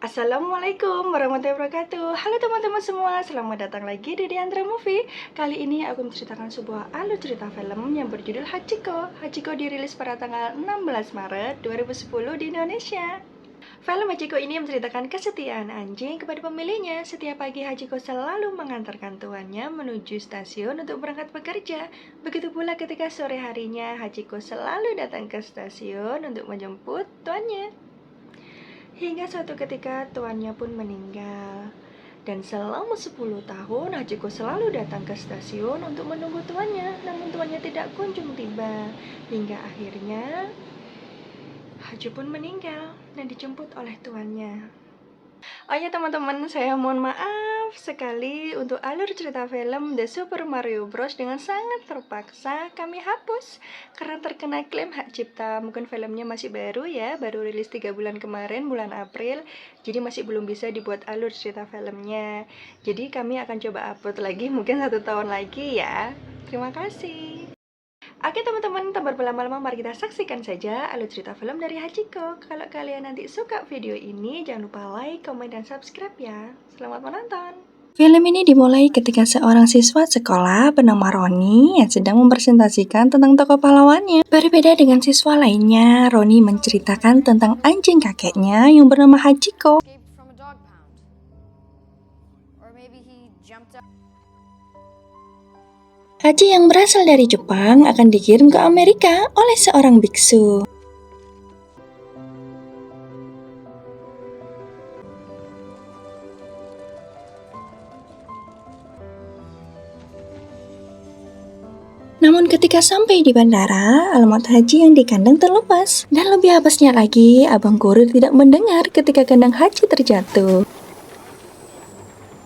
Assalamualaikum warahmatullahi wabarakatuh. Halo teman-teman semua, selamat datang lagi di Diandra Movie. Kali ini aku menceritakan sebuah alur cerita film yang berjudul Hachiko. Hachiko dirilis pada tanggal 16 Maret 2010 di Indonesia. Film Hachiko ini menceritakan kesetiaan anjing kepada pemiliknya. Setiap pagi Hachiko selalu mengantarkan tuannya menuju stasiun untuk berangkat bekerja. Begitu pula ketika sore harinya Hachiko selalu datang ke stasiun untuk menjemput tuannya. Hingga suatu ketika tuannya pun meninggal. Dan selama 10 tahun Hachiko selalu datang ke stasiun untuk menunggu tuannya, namun tuannya tidak kunjung tiba. Hingga akhirnya Hachi pun meninggal dan dijemput oleh tuannya. Oh ya teman-teman, saya mohon maaf sekali untuk alur cerita film The Super Mario Bros. Dengan sangat terpaksa kami hapus karena terkena klaim hak cipta. Mungkin filmnya masih baru ya, baru rilis 3 bulan kemarin, bulan April. Jadi masih belum bisa dibuat alur cerita filmnya. Jadi kami akan coba upload lagi mungkin 1 tahun lagi ya. Terima kasih. Oke teman-teman, tanpa berlama-lama mari kita saksikan saja alur cerita film dari Hachiko. Kalau kalian nanti suka video ini, jangan lupa like, komen, dan subscribe ya. Selamat menonton. Film ini dimulai ketika seorang siswa sekolah bernama Roni yang sedang mempresentasikan tentang tokoh pahlawannya. Berbeda dengan siswa lainnya, Roni menceritakan tentang anjing kakeknya yang bernama Hachiko. Hachi yang berasal dari Jepang akan dikirim ke Amerika oleh seorang biksu. Namun ketika sampai di bandara, alamat Hachi yang di kandang terlepas. Dan lebih apesnya lagi, abang kurir tidak mendengar ketika kandang Hachi terjatuh.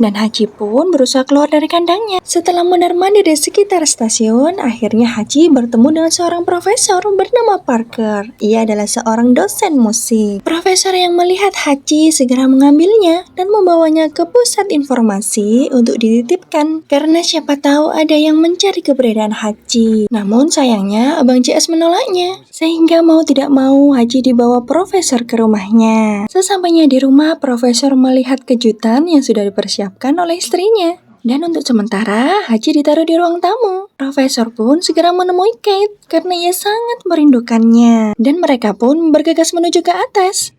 Dan Hachi pun berusaha keluar dari kandangnya. Setelah mondar-mandir di sekitar stasiun, akhirnya Hachi bertemu dengan seorang profesor bernama Parker. Ia adalah seorang dosen musik. Profesor yang melihat Hachi segera mengambilnya dan membawanya ke pusat informasi untuk dititipkan. Karena siapa tahu ada yang mencari keberadaan Hachi. Namun sayangnya Abang CS menolaknya. Sehingga mau tidak mau Hachi dibawa profesor ke rumahnya. Sesampainya di rumah, profesor melihat kejutan yang sudah dipersiapkan oleh istrinya. Dan untuk sementara, Hachi ditaruh di ruang tamu. Profesor pun segera menemui Kate karena ia sangat merindukannya. Dan mereka pun bergegas menuju ke atas.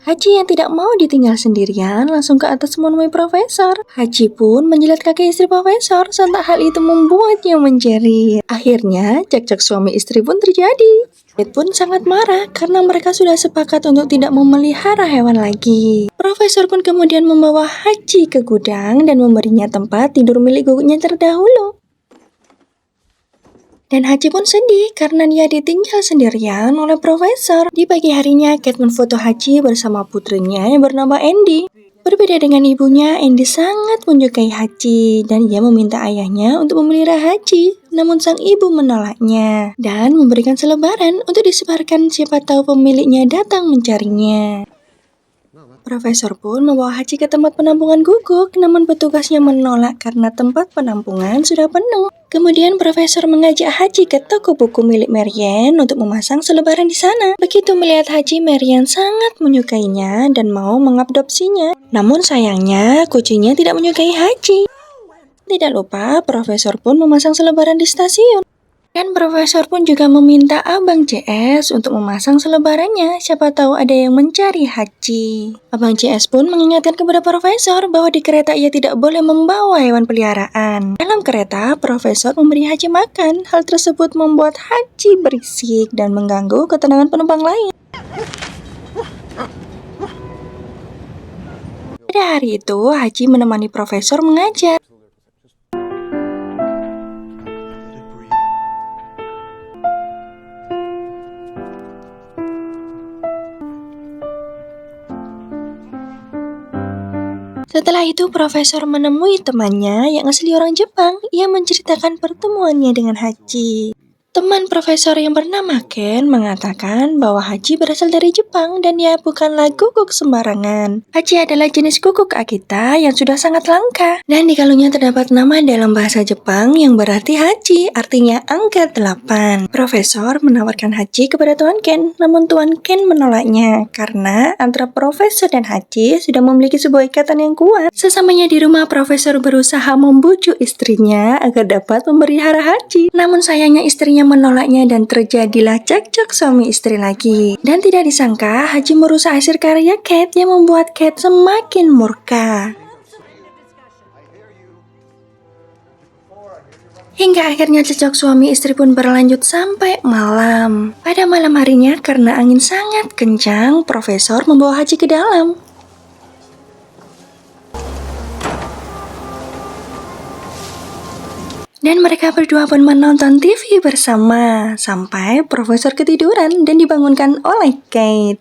Hachi yang tidak mau ditinggal sendirian langsung ke atas menemui profesor. Hachi pun menjilat kaki istri profesor, sontak hal itu membuatnya menjerit. Akhirnya, cekcok suami istri pun terjadi. Kate pun sangat marah karena mereka sudah sepakat untuk tidak memelihara hewan lagi. Profesor pun kemudian membawa Hachi ke gudang dan memberinya tempat tidur milik gugunya terdahulu. Dan Hachi pun sedih karena dia ditinggal sendirian oleh profesor. Di pagi harinya, Kate memfoto Hachi bersama putrinya yang bernama Andy. Berbeda dengan ibunya, Andy sangat menyukai Hachi dan ia meminta ayahnya untuk memelihara Hachi. Namun sang ibu menolaknya dan memberikan selebaran untuk disebarkan siapa tahu pemiliknya datang mencarinya. Profesor pun membawa Hachi ke tempat penampungan guguk, namun petugasnya menolak karena tempat penampungan sudah penuh. Kemudian profesor mengajak Hachi ke toko buku milik Marian untuk memasang selebaran di sana. Begitu melihat Hachi, Marian sangat menyukainya dan mau mengadopsinya. Namun sayangnya, kucingnya tidak menyukai Hachi. Tidak lupa, profesor pun memasang selebaran di stasiun. Dan profesor pun juga meminta Abang CS untuk memasang selebarannya, siapa tahu ada yang mencari Hachi. Abang CS pun mengingatkan kepada profesor bahwa di kereta ia tidak boleh membawa hewan peliharaan. Dalam kereta, profesor memberi Hachi makan. Hal tersebut membuat Hachi berisik dan mengganggu ketenangan penumpang lain. Pada hari itu, Hachi menemani profesor mengajar. Setelah itu, profesor menemui temannya yang asli orang Jepang. Ia menceritakan pertemuannya dengan Hachi. Teman profesor yang bernama Ken mengatakan bahwa Hachi berasal dari Jepang dan dia bukanlah guguk sembarangan. Hachi adalah jenis guguk Akita yang sudah sangat langka. Dan di kalungnya terdapat nama dalam bahasa Jepang yang berarti Hachi, artinya angka 8. Profesor menawarkan Hachi kepada Tuan Ken, namun Tuan Ken menolaknya karena antara profesor dan Hachi sudah memiliki sebuah ikatan yang kuat. Sesamanya di rumah, profesor berusaha membujuk istrinya agar dapat memelihara Hachi. Namun sayangnya istrinya menolaknya dan terjadilah cekcok suami istri lagi. Dan tidak disangka Hachi merusak hasil karya Kate yang membuat Kate semakin murka. Hingga akhirnya cekcok suami istri pun berlanjut sampai malam. Pada malam harinya karena angin sangat kencang, profesor membawa Hachi ke dalam. Dan mereka berdua pun menonton TV bersama, sampai profesor ketiduran dan dibangunkan oleh Kate.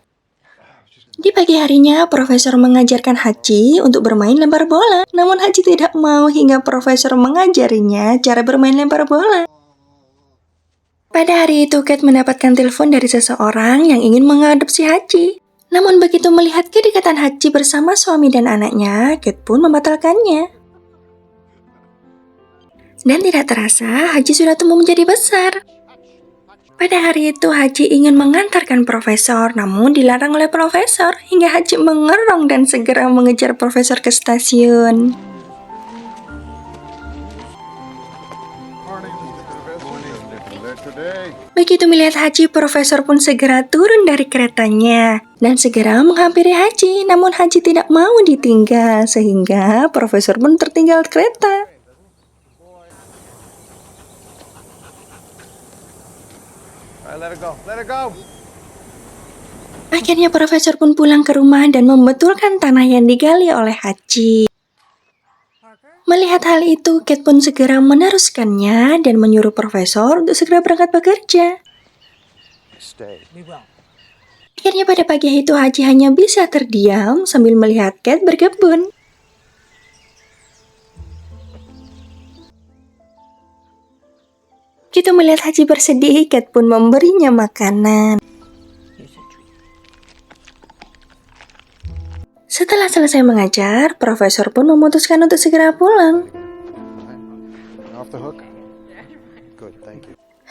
Di pagi harinya, profesor mengajarkan Hachi untuk bermain lempar bola. Namun Hachi tidak mau hingga profesor mengajarinya cara bermain lempar bola. Pada hari itu, Kate mendapatkan telepon dari seseorang yang ingin mengadopsi Hachi. Namun begitu melihat kedekatan Hachi bersama suami dan anaknya, Kate pun membatalkannya. Dan tidak terasa, Hachi sudah tumbuh menjadi besar. Pada hari itu, Hachi ingin mengantarkan profesor, namun dilarang oleh profesor, hingga Hachi mengerong dan segera mengejar profesor ke stasiun. Begitu melihat Hachi, profesor pun segera turun dari keretanya dan segera menghampiri Hachi, namun Hachi tidak mau ditinggal, sehingga profesor pun tertinggal kereta. Let it go. Akhirnya profesor pun pulang ke rumah dan membetulkan tanah yang digali oleh Hachi. Melihat hal itu, Kate pun segera meneruskannya dan menyuruh profesor untuk segera berangkat bekerja. Akhirnya pada pagi itu Hachi hanya bisa terdiam sambil melihat Kate berkebun. Begitu melihat Hachi bersedih, Kate pun memberinya makanan. Setelah selesai mengajar, profesor pun memutuskan untuk segera pulang.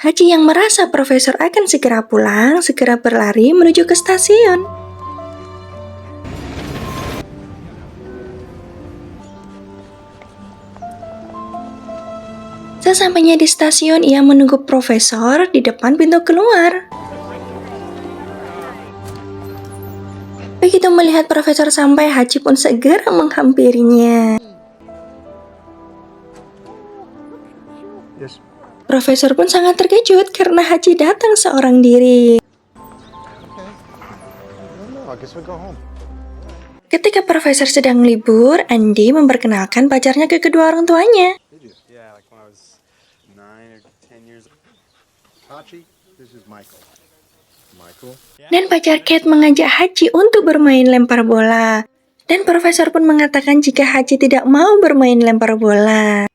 Hachi yang merasa profesor akan segera pulang, segera berlari menuju ke stasiun. Sesampainya di stasiun, ia menunggu profesor di depan pintu keluar. Begitu melihat profesor sampai, Hachi pun segera menghampirinya. Profesor pun sangat terkejut karena Hachi datang seorang diri. Ketika profesor sedang libur, Andy memperkenalkan pacarnya ke kedua orang tuanya. Dan pacar Kate mengajak Hachi untuk bermain lempar bola. Dan profesor pun mengatakan jika Hachi tidak mau bermain lempar bola.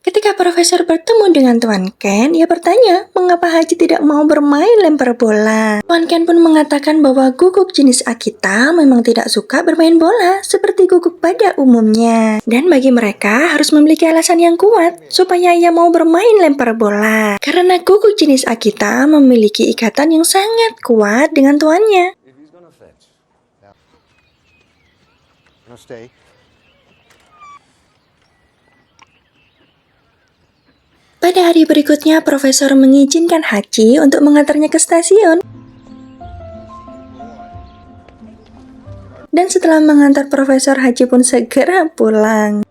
Ketika profesor bertemu dengan Tuan Ken, ia bertanya mengapa Hachi tidak mau bermain lempar bola. Tuan Ken pun mengatakan bahwa guguk jenis Akita memang tidak suka bermain bola seperti guguk pada umumnya. Dan bagi mereka harus memiliki alasan yang kuat supaya ia mau bermain lempar bola. Karena guguk jenis Akita memiliki ikatan yang sangat kuat dengan tuannya. Pada hari berikutnya, profesor mengizinkan Hachi untuk mengantarnya ke stasiun. Dan setelah mengantar profesor, Hachi pun segera pulang.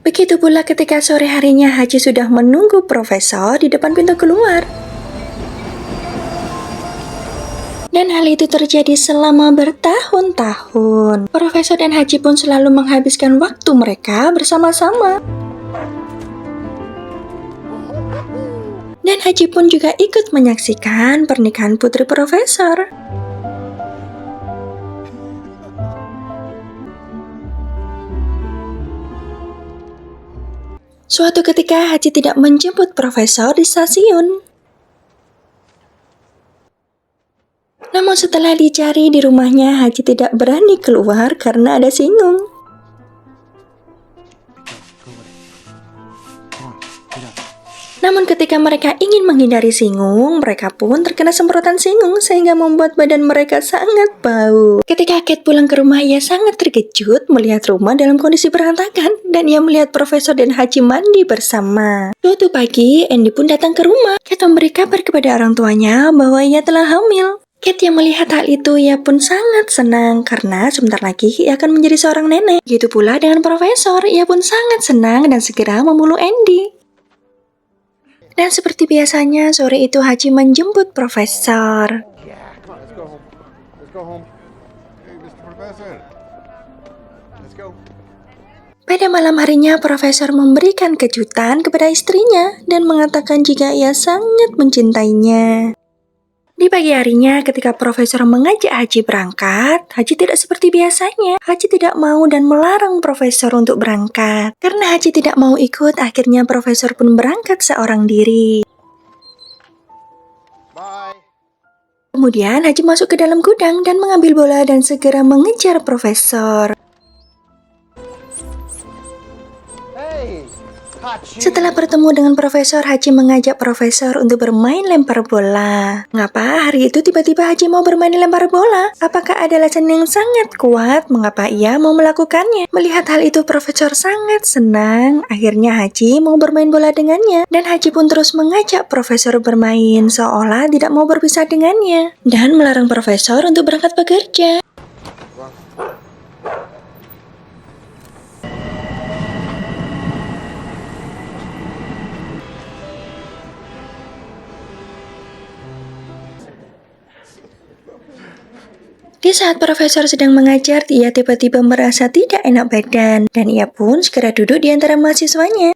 Begitu pula ketika sore harinya, Hachi sudah menunggu profesor di depan pintu keluar. Dan hal itu terjadi selama bertahun-tahun. Profesor dan Hachi pun selalu menghabiskan waktu mereka bersama-sama. Dan Hachi pun juga ikut menyaksikan pernikahan putri profesor. Suatu ketika Haji tidak menjemput Profesor di stasiun. Namun setelah dicari di rumahnya, Haji tidak berani keluar karena ada singung. Namun ketika mereka ingin menghindari singung, mereka pun terkena semprotan singung sehingga membuat badan mereka sangat bau. Ketika Kate pulang ke rumah, ia sangat terkejut melihat rumah dalam kondisi berantakan dan ia melihat Profesor dan Haji mandi bersama. Suatu pagi, Andy pun datang ke rumah. Kate memberi kabar kepada orang tuanya bahwa ia telah hamil. Kate yang melihat hal itu, ia pun sangat senang karena sebentar lagi ia akan menjadi seorang nenek. Begitu pula dengan Profesor, ia pun sangat senang dan segera memuluk Andy. Dan seperti biasanya, sore itu Haji menjemput Profesor. Yeah, come on, let's go home. Let's go home. Hey, Mr. Professor. Let's go. Pada malam harinya, Profesor memberikan kejutan kepada istrinya dan mengatakan jika ia sangat mencintainya. Di pagi harinya, ketika Profesor mengajak Haji berangkat, Haji tidak seperti biasanya. Haji tidak mau dan melarang Profesor untuk berangkat. Karena Haji tidak mau ikut, akhirnya Profesor pun berangkat seorang diri. Bye. Kemudian Haji masuk ke dalam gudang dan mengambil bola dan segera mengejar Profesor. Hey, Hachi. Setelah bertemu dengan Profesor, Haji mengajak Profesor untuk bermain lempar bola. Mengapa hari itu tiba-tiba Haji mau bermain lempar bola? Apakah ada alasan yang sangat kuat mengapa ia mau melakukannya? Melihat hal itu, Profesor sangat senang. Akhirnya Haji mau bermain bola dengannya. Dan Haji pun terus mengajak Profesor bermain, seolah tidak mau berpisah dengannya. Dan melarang Profesor untuk berangkat bekerja. Di saat Profesor sedang mengajar, ia tiba-tiba merasa tidak enak badan, dan ia pun segera duduk di antara mahasiswanya.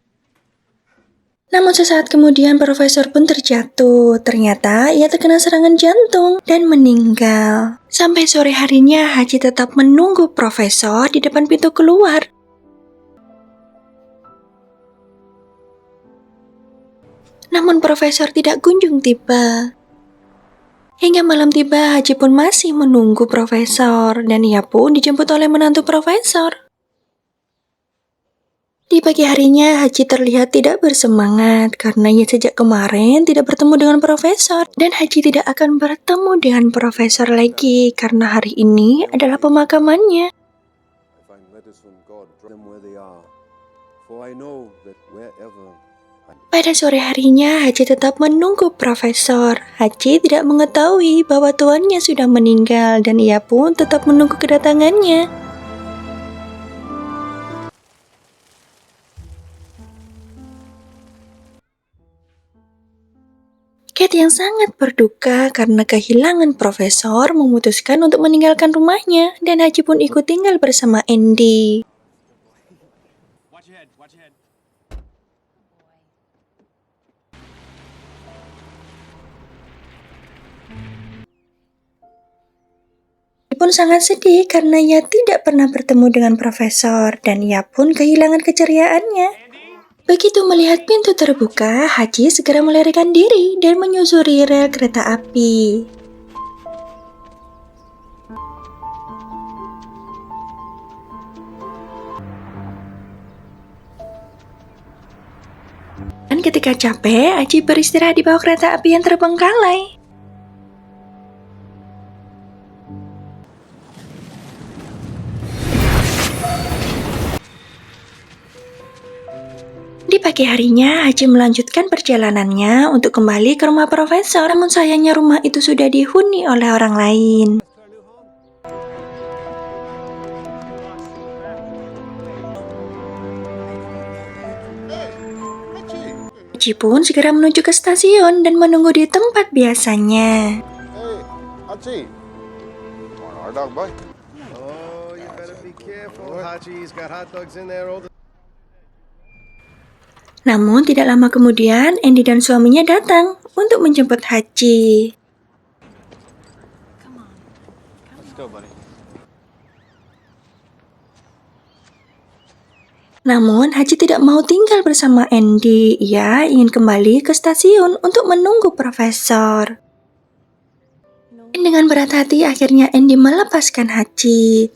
Namun sesaat kemudian Profesor pun terjatuh. Ternyata ia terkena serangan jantung dan meninggal. Sampai sore harinya, Haji tetap menunggu Profesor di depan pintu keluar. Namun Profesor tidak kunjung tiba. Hingga malam tiba, Haji pun masih menunggu Profesor, dan ia pun dijemput oleh menantu Profesor. Di pagi harinya, Haji terlihat tidak bersemangat karena ia sejak kemarin tidak bertemu dengan Profesor, dan Haji tidak akan bertemu dengan Profesor lagi karena hari ini adalah pemakamannya. I find letters from God, drop them where they are. For I know that wherever Pada sore harinya, Haji tetap menunggu Profesor. Haji tidak mengetahui bahwa tuannya sudah meninggal dan ia pun tetap menunggu kedatangannya. Kate yang sangat berduka karena kehilangan Profesor memutuskan untuk meninggalkan rumahnya dan Haji pun ikut tinggal bersama Andy. Watch your head, watch your head. Dia pun sangat sedih karena ia tidak pernah bertemu dengan Profesor dan ia pun kehilangan keceriaannya. Begitu melihat pintu terbuka, Haji segera melarikan diri dan menyusuri rel kereta api. Dan ketika capek, Haji beristirahat di bawah kereta api yang terbengkalai. Di pagi harinya, Haji melanjutkan perjalanannya untuk kembali ke rumah Profesor. Namun sayangnya rumah itu sudah dihuni oleh orang lain. Haji pun segera menuju ke stasiun dan menunggu di tempat biasanya. Hey, Hachi. Want our dog, boy? Oh, you better be careful, Haji. He's got hot dogs in there all the Namun tidak lama kemudian, Andy dan suaminya datang untuk menjemput Haji. Let's go, buddy. Namun, Haji tidak mau tinggal bersama Andy. Ia ingin kembali ke stasiun untuk menunggu profesor. Dan dengan berat hati, akhirnya Andy melepaskan Haji.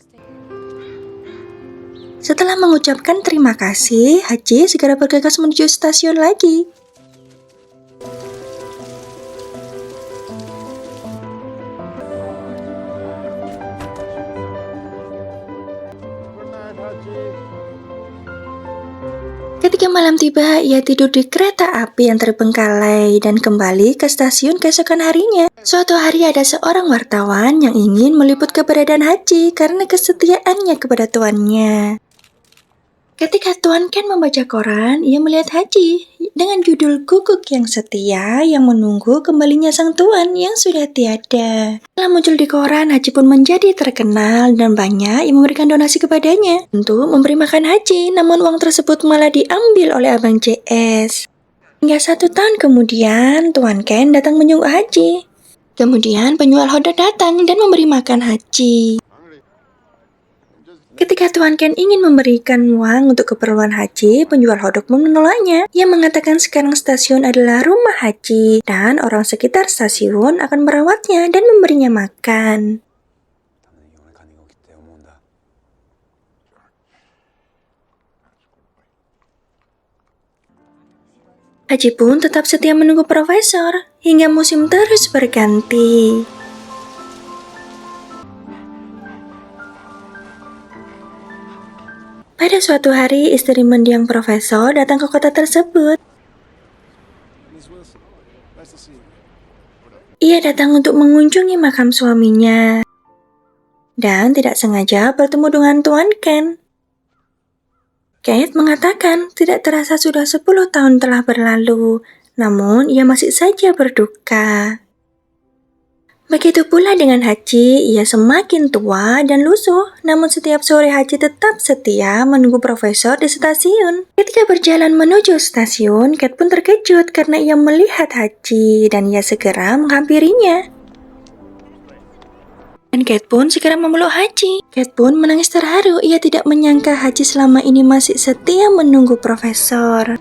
Setelah mengucapkan terima kasih, Haji segera bergegas menuju stasiun lagi. Good night, Haji. Ketika malam tiba, ia tidur di kereta api yang terbengkalai dan kembali ke stasiun keesokan harinya. Suatu hari ada seorang wartawan yang ingin meliput keberadaan Haji karena kesetiaannya kepada tuannya. Ketika Tuan Ken membaca koran, ia melihat Haji dengan judul Guguk yang Setia yang menunggu kembalinya sang tuan yang sudah tiada. Setelah muncul di koran, Haji pun menjadi terkenal dan banyak yang memberikan donasi kepadanya untuk memberi makan Haji, namun uang tersebut malah diambil oleh Abang CS. Hingga 1 tahun kemudian, Tuan Ken datang menjenguk Haji. Kemudian penjual hotdog datang dan memberi makan Haji. Ketika Tuan Ken ingin memberikan uang untuk keperluan Haji, penjual hotdog menolaknya. Ia mengatakan sekarang stasiun adalah rumah Haji dan orang sekitar stasiun akan merawatnya dan memberinya makan. Haji pun tetap setia menunggu profesor hingga musim terus berganti. Pada suatu hari, istri mendiang profesor datang ke kota tersebut. Miss Wilson, nice to see you. Ia datang untuk mengunjungi makam suaminya dan tidak sengaja bertemu dengan Tuan Ken. Kate mengatakan tidak terasa sudah 10 tahun telah berlalu, namun ia masih saja berduka. Begitu pula dengan Haji, ia semakin tua dan lusuh, namun setiap sore Haji tetap setia menunggu profesor di stasiun. Ketika berjalan menuju stasiun, Kate pun terkejut karena ia melihat Haji dan ia segera menghampirinya. Dan Kate pun segera memeluk Haji. Kate pun menangis terharu, ia tidak menyangka Haji selama ini masih setia menunggu profesor.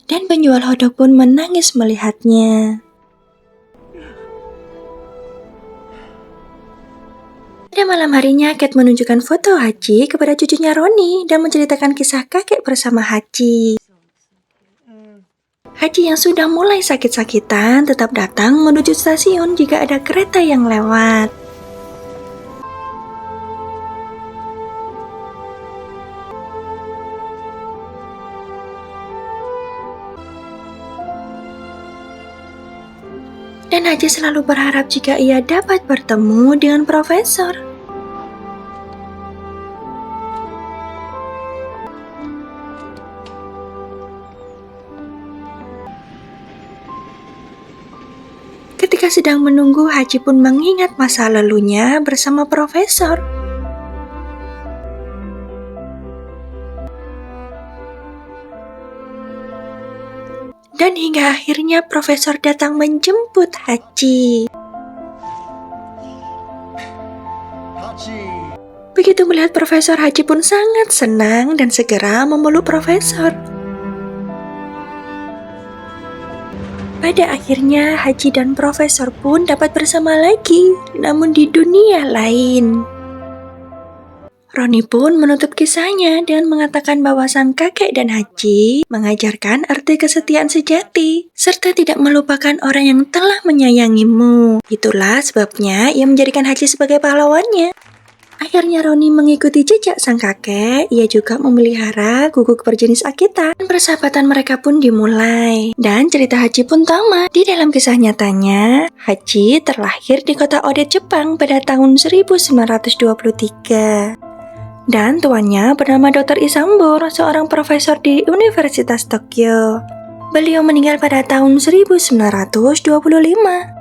Dan penjual hotdog pun menangis melihatnya. Pada malam harinya, Kate menunjukkan foto Haji kepada cucunya Roni dan menceritakan kisah kakek bersama Haji. Haji yang sudah mulai sakit-sakitan tetap datang menuju stasiun jika ada kereta yang lewat. Dan Haji selalu berharap jika ia dapat bertemu dengan profesor. Ketika sedang menunggu, Haji pun mengingat masa lalunya bersama profesor. Dan hingga akhirnya profesor datang menjemput Haji. Begitu melihat profesor, Haji pun sangat senang dan segera memeluk profesor. Pada akhirnya Haji dan profesor pun dapat bersama lagi, namun di dunia lain. Roni pun menutup kisahnya dengan mengatakan bahwa sang kakek dan Haji mengajarkan arti kesetiaan sejati, serta tidak melupakan orang yang telah menyayangimu. Itulah sebabnya ia menjadikan Haji sebagai pahlawannya. Akhirnya Roni mengikuti jejak sang kakek, ia juga memelihara guguk berjenis Akita, dan persahabatan mereka pun dimulai. Dan cerita Haji pun tamat. Di dalam kisah nyatanya, Haji terlahir di kota Ode, Jepang pada tahun 1923. Dan tuannya bernama Dr. Isambur, seorang profesor di Universitas Tokyo. Beliau meninggal pada tahun 1925.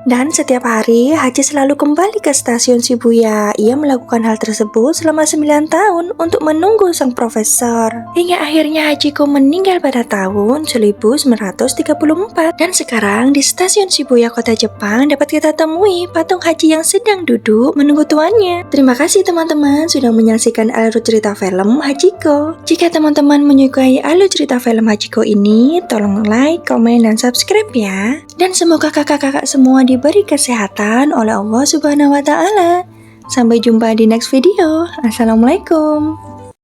Dan setiap hari, Haji selalu kembali ke stasiun Shibuya. Ia melakukan hal tersebut selama 9 tahun untuk menunggu sang profesor. Hingga akhirnya Hachiko meninggal pada tahun 1934. Dan sekarang di stasiun Shibuya kota Jepang dapat kita temui patung Haji yang sedang duduk menunggu tuannya. Terima kasih teman-teman sudah menyaksikan alur cerita film Hachiko. Jika teman-teman menyukai alur cerita film Hachiko ini, tolong like, komen, dan subscribe ya. Dan semoga kakak-kakak semua diberi kesehatan oleh Allah Subhanahu wa Ta'ala. Sampai jumpa di next video. Assalamualaikum.